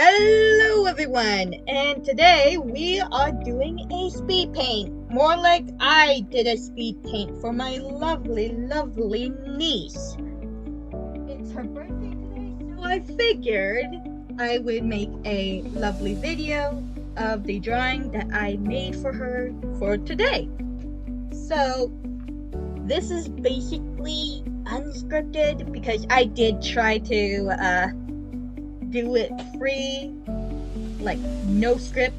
Hello everyone, and today we are doing a speed paint. More like I did a speed paint for my lovely niece. It's her birthday today, so I figured I would make a lovely video of the drawing that I made for her for today. So this is basically unscripted because I did try to do it free, like no script.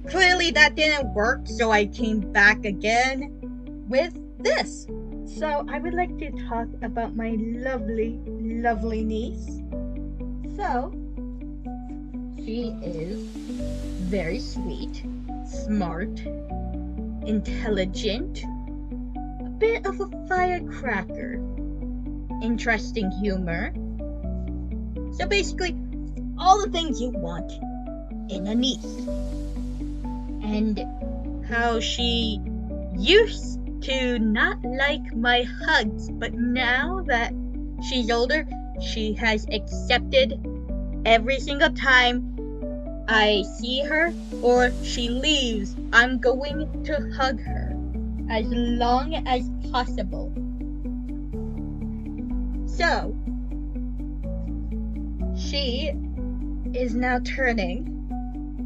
Clearly that didn't work, so I came back again with this. So I would like to talk about my lovely niece. So she is very sweet, smart, intelligent, a bit of a firecracker, interesting humor. So basically, all the things you want in a niece. And how she used to not like my hugs, but now that she's older, she has accepted every single time I see her or she leaves, I'm going to hug her as long as possible. So, she is now turning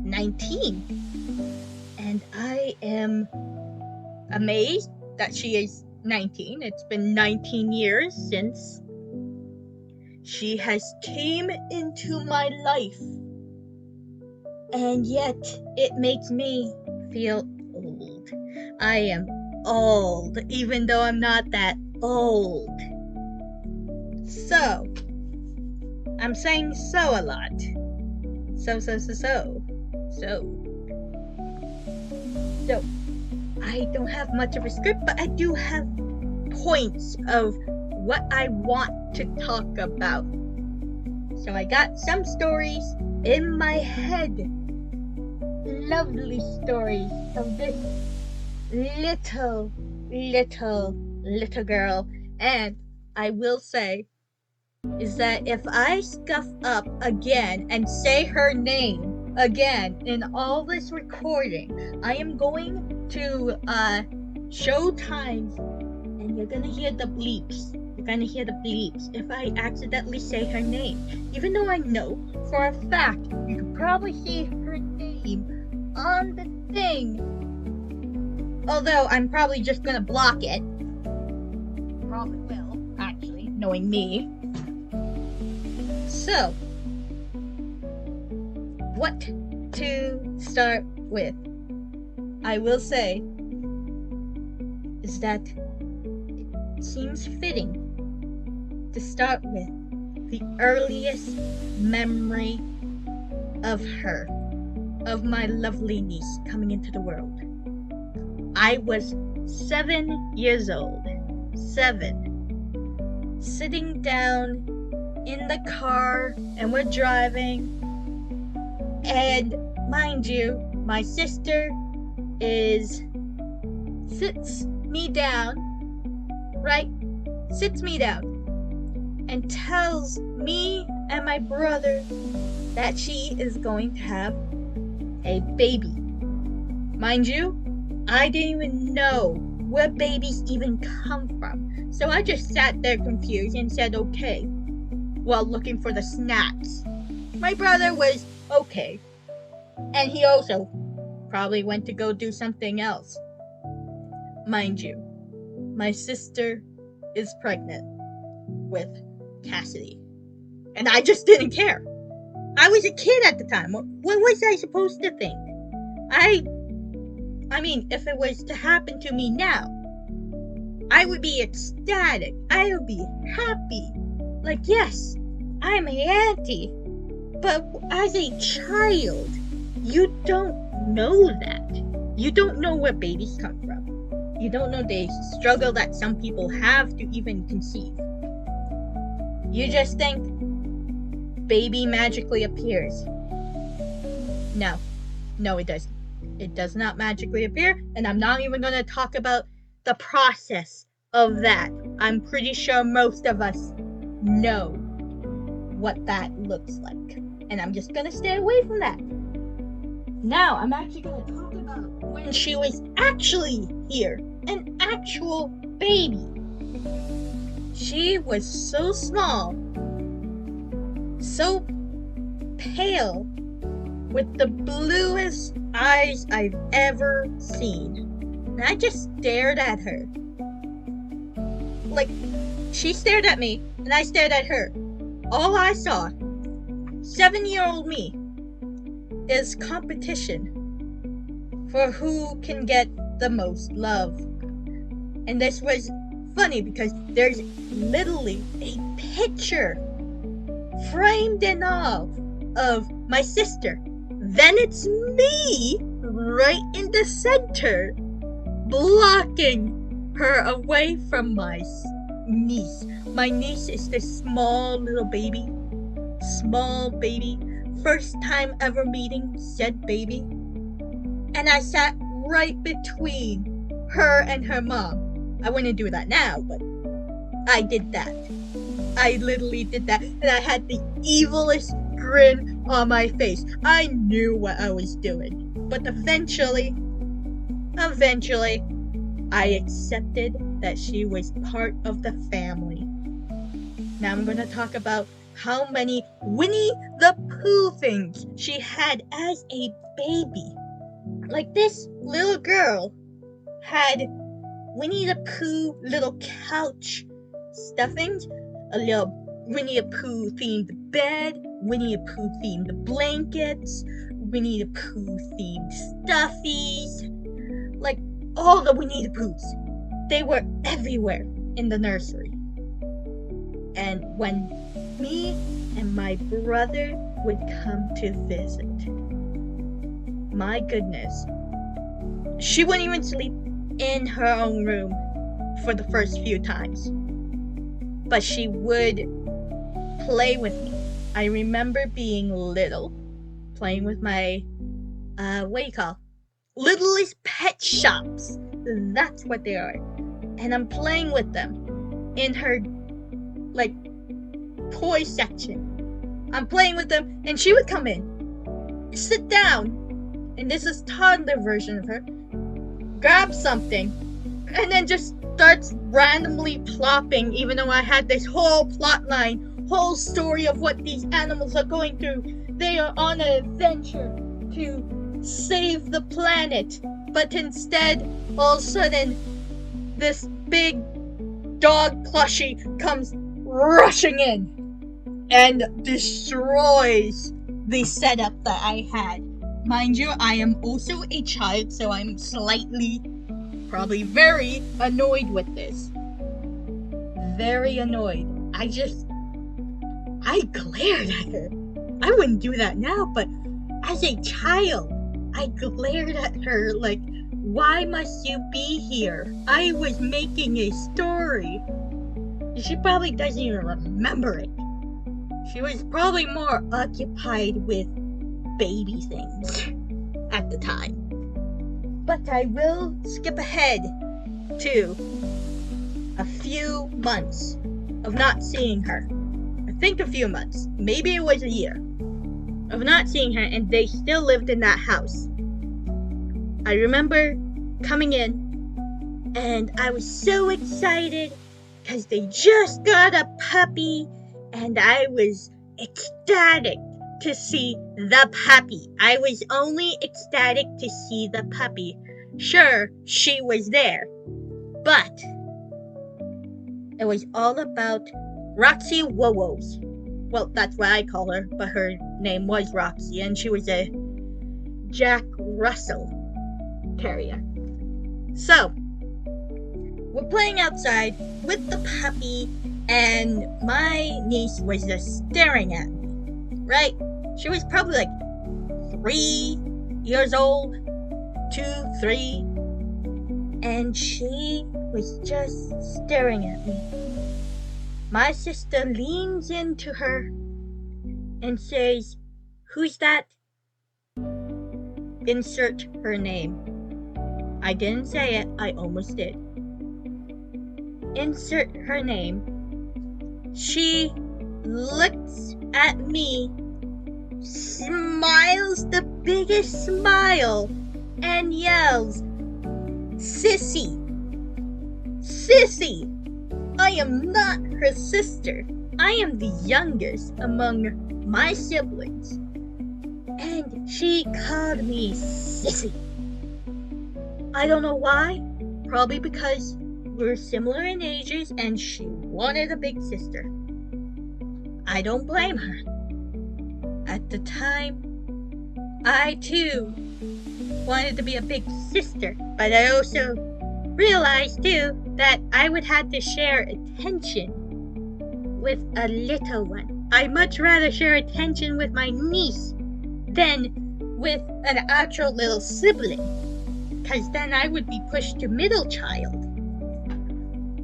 19, and I am amazed that she is 19. It's been 19 years since she has came into my life, and yet it makes me feel old. I am old, even though I'm not that old. So I'm saying so a lot. So. I don't have much of a script, but I do have points of what I want to talk about. So I got some stories in my head. Lovely stories of this little girl. And I will say, is that if I scuff up again and say her name again in all this recording, I am going to show times and you're gonna hear the bleeps. You're gonna hear the bleeps if I accidentally say her name. Even though I know for a fact you can probably see her name on the thing. Although I'm probably just gonna block it. Probably will, actually, knowing me. So, what to start with? I will say is that it seems fitting to start with the earliest memory of her, of my lovely niece coming into the world. I was 7 years old. 7. Sitting down in the car and we're driving, and mind you, my sister sits me down and tells me and my brother that she is going to have a baby. Mind you, I didn't even know where babies even come from, so I just sat there confused and said okay, while looking for the snaps. My brother was okay, and he also probably went to go do something else. Mind you, my sister is pregnant with Cassidy, and I just didn't care. I was a kid at the time. What was I supposed to think? I mean, if it was to happen to me now, I would be ecstatic. I would be happy. Like, yes, I'm an auntie. But as a child, you don't know that. You don't know where babies come from. You don't know the struggle that some people have to even conceive. You just think baby magically appears. No, it doesn't. It does not magically appear, and I'm not even going to talk about the process of that. I'm pretty sure most of us know what that looks like. And I'm just gonna stay away from that. Now, I'm actually gonna talk about when she was actually here, an actual baby. She was so small, so pale, with the bluest eyes I've ever seen. And I just stared at her. Like, she stared at me, and I stared at her. All I saw, 7-year-old me, is competition for who can get the most love. And this was funny because there's literally a picture, framed and all, of my sister. Then it's me right in the center, blocking her away from my niece. My niece is this small little baby. Small baby. First time ever meeting said baby. And I sat right between her and her mom. I wouldn't do that now, but I did that. I literally did that. And I had the evilest grin on my face. I knew what I was doing. But eventually, I accepted that she was part of the family. Now I'm gonna talk about how many Winnie the Pooh things she had as a baby. Like, this little girl had Winnie the Pooh little couch stuffings, a little Winnie the Pooh themed bed, Winnie the Pooh themed blankets, Winnie the Pooh themed stuffies, like all the Winnie the Poohs. They were everywhere in the nursery. And when me and my brother would come to visit, my goodness, she wouldn't even sleep in her own room for the first few times. But she would play with me. I remember being little, playing with my, littlest pet shops. That's what they are. And I'm playing with them in her, toy section. I'm playing with them, and she would come in, sit down, and this is toddler version of her, grab something, and then just starts randomly plopping, even though I had this whole plot line, whole story of what these animals are going through. They are on an adventure to save the planet, but instead, all of a sudden, this big dog plushie comes rushing in and destroys the setup that I had. Mind you, I am also a child, so I'm slightly, probably very annoyed with this. Very annoyed. I glared at her. I wouldn't do that now, but as a child, I glared at her like, why must you be here? I was making a story. She probably doesn't even remember it. She was probably more occupied with baby things at the time. But I will skip ahead to a few months of not seeing her. I think a few months. Maybe it was a year of not seeing her, and they still lived in that house. I remember coming in, and I was so excited because they just got a puppy, and I was ecstatic to see the puppy. I was only ecstatic to see the puppy. Sure, she was there, but it was all about Roxy Wowos. Well, that's what I call her, but her name was Roxy, and she was a Jack Russell Terrier. So, we're playing outside with the puppy, and my niece was just staring at me, right? She was probably like 3 years old, 2, 3, and she was just staring at me. My sister leans into her and says, "Who's that?" Insert her name. I didn't say it, I almost did. Insert her name. She looks at me, smiles the biggest smile, and yells, "Sissy! Sissy! I am not her sister. I am the youngest among my siblings." And she called me Sissy. I don't know why. Probably because we're similar in ages and she wanted a big sister. I don't blame her. At the time, I too wanted to be a big sister, but I also realized too that I would have to share attention with a little one. I'd much rather share attention with my niece than with an actual little sibling, because then I would be pushed to middle child.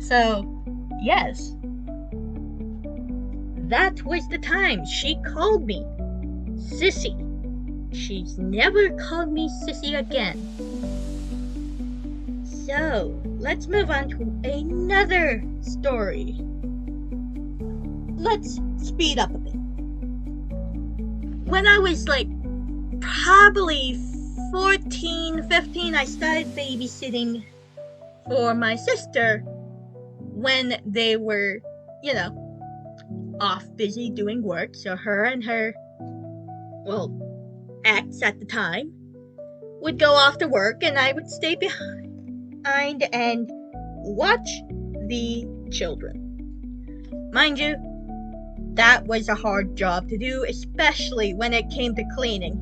So, yes, that was the time she called me Sissy. She's never called me Sissy again. So, let's move on to another story. Let's speed up a bit. When I was probably 14, 15, I started babysitting for my sister when they were, off busy doing work. So her and her, ex at the time, would go off to work and I would stay behind and watch the children. Mind you, that was a hard job to do, especially when it came to cleaning.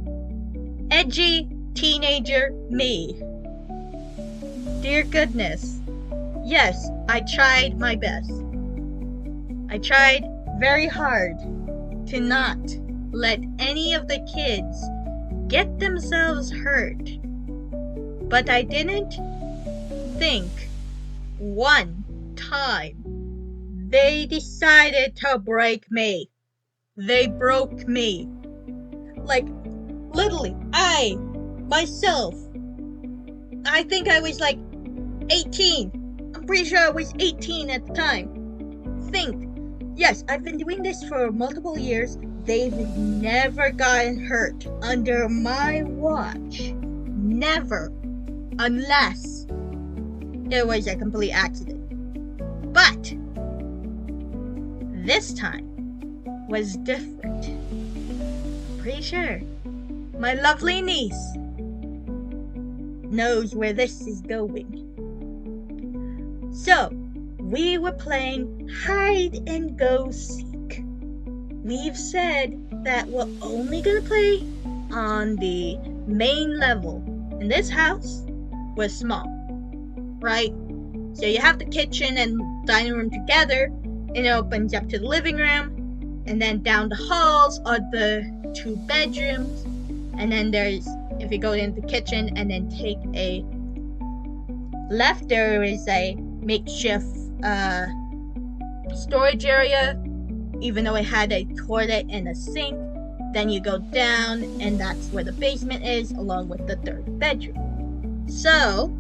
Edgy teenager me. Dear goodness. Yes, I tried my best. I tried very hard to not let any of the kids get themselves hurt. But I didn't think one time they decided to break me. They broke me. Literally, I think I was 18. I'm pretty sure I was 18 at the time. Yes, I've been doing this for multiple years. They've never gotten hurt under my watch. Never. Unless it was a complete accident. But this time was different. Pretty sure my lovely niece knows where this is going. So, we were playing hide and go seek. We've said that we're only gonna play on the main level. And this house was small, right? So you have the kitchen and dining room together, and it opens up to the living room, and then down the halls are the 2 bedrooms, and then if you go into the kitchen and then take a left, there is a makeshift storage area, even though it had a toilet and a sink. Then you go down, and that's where the basement is, along with the 3rd bedroom. So,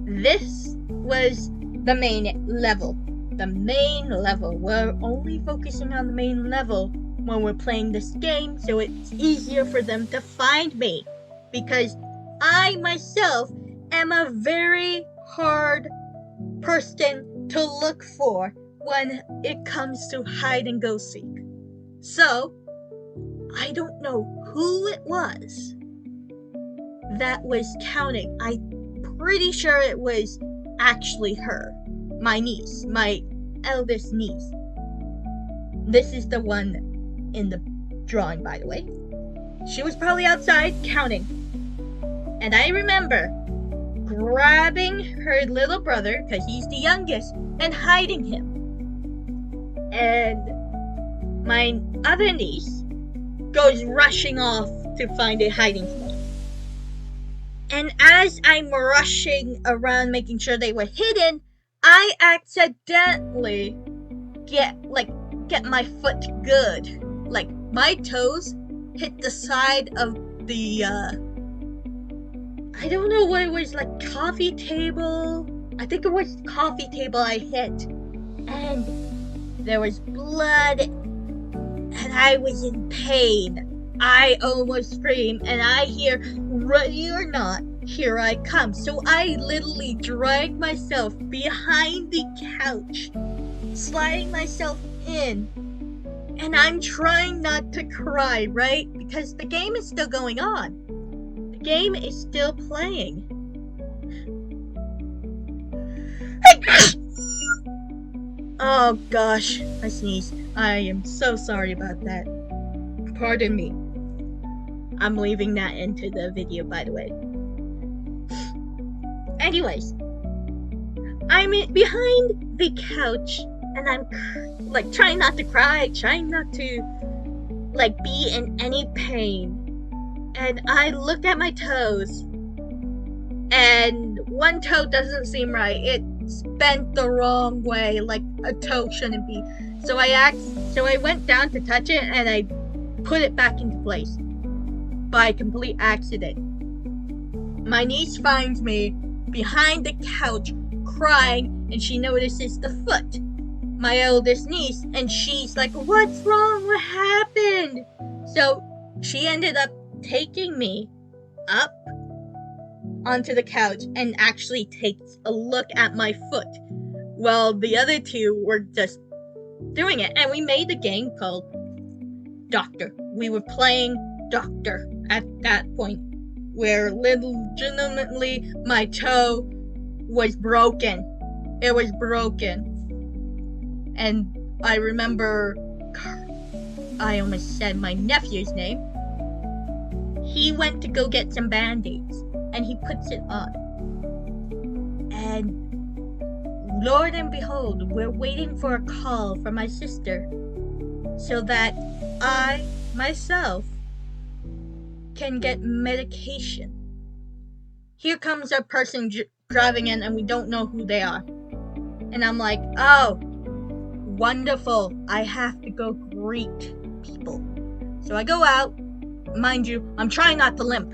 this was the main level. The main level. We're only focusing on the main level when we're playing this game, so it's easier for them to find me. Because I myself am a very hard person to look for when it comes to hide and go seek. So, I don't know who it was that was counting. I'm pretty sure it was actually her. My niece. My eldest niece. This is the one in the drawing, by the way. She was probably outside counting. And I remember grabbing her little brother, because he's the youngest, and hiding him. And my other niece goes rushing off to find a hiding spot. And as I'm rushing around making sure they were hidden, I accidentally get my foot good. My toes hit the side of the, I don't know what it was, coffee table. I think it was coffee table I hit. And there was blood and I was in pain. I almost screamed, and I hear, ready or not, here I come. So I literally dragged myself behind the couch, sliding myself in, and I'm trying not to cry, right? Because the game is still going on. The game is still playing. Oh gosh, I sneezed. I am so sorry about that. Pardon me. I'm leaving that into the video, by the way. Anyways, I'm behind the couch, and I'm like trying not to cry, trying not to like be in any pain. And I looked at my toes, and one toe doesn't seem right. It's bent the wrong way, like a toe shouldn't be. So I went down to touch it, and I put it back into place by complete accident. My niece finds me behind the couch crying, and she notices the foot. My oldest niece, and she's like, "What's wrong? What happened?" So she ended up taking me up onto the couch and actually takes a look at my foot. Well, the other two were just doing it, and we made a game called Doctor. We were playing Doctor at that point, where legitimately my toe was broken. It was broken. And I remember, I almost said my nephew's name. He went to go get some band-aids, and he puts it on. And Lord and behold, we're waiting for a call from my sister so that I, myself, can get medication. Here comes a person driving in, and we don't know who they are. And I'm like, oh, wonderful. I have to go greet people. So I go out. Mind you, I'm trying not to limp.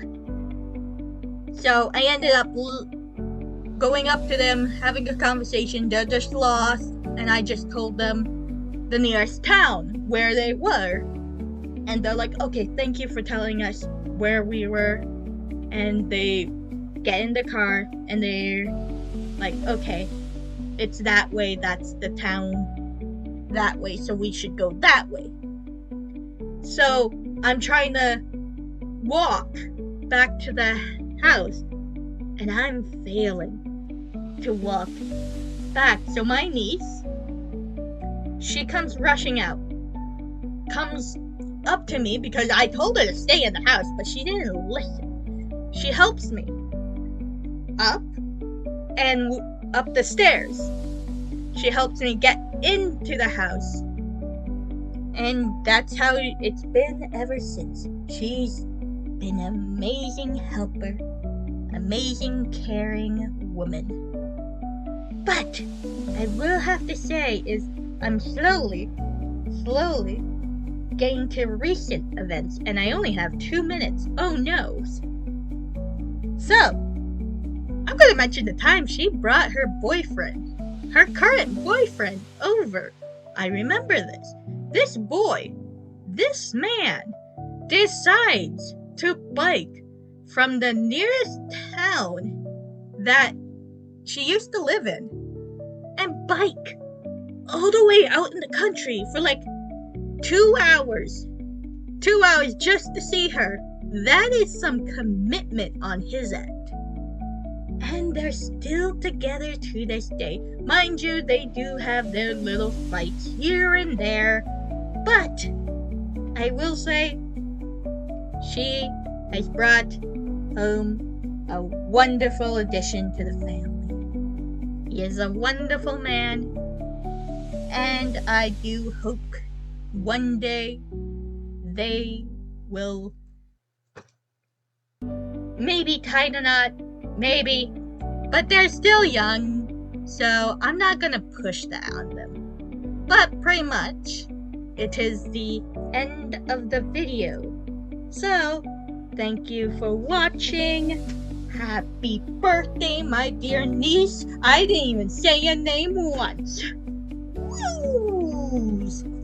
So I ended up going up to them, having a conversation. They're just lost, and I just told them the nearest town where they were. And they're like, okay, thank you for telling us where we were. And they get in the car, and they're like, okay, it's that way, that's the town that way, so we should go that way. So I'm trying to walk back to the house, and I'm failing to walk back. So my niece, she comes rushing out, comes up to me because I told her to stay in the house, but she didn't listen. She helps me up and up the stairs. She helps me get into the house, and that's how it's been ever since. She's been an amazing helper, amazing caring woman. But I will have to say is I'm slowly getting to recent events, and I only have 2 minutes. Oh no. So I'm gonna mention the time she brought her boyfriend, her current boyfriend, over. I remember this. This man decides to bike from the nearest town that she used to live in and bike all the way out in the country for like 2 hours. 2 hours just to see her. That is some commitment on his end. And they're still together to this day. Mind you, they do have their little fights here and there. But I will say, she has brought home a wonderful addition to the family. He is a wonderful man. And I do hope one day they will maybe tie the knot. Maybe, but they're still young, so I'm not gonna push that on them. But pretty much, it is the end of the video. So, thank you for watching. Happy birthday, my dear niece. I didn't even say your name once. Woo!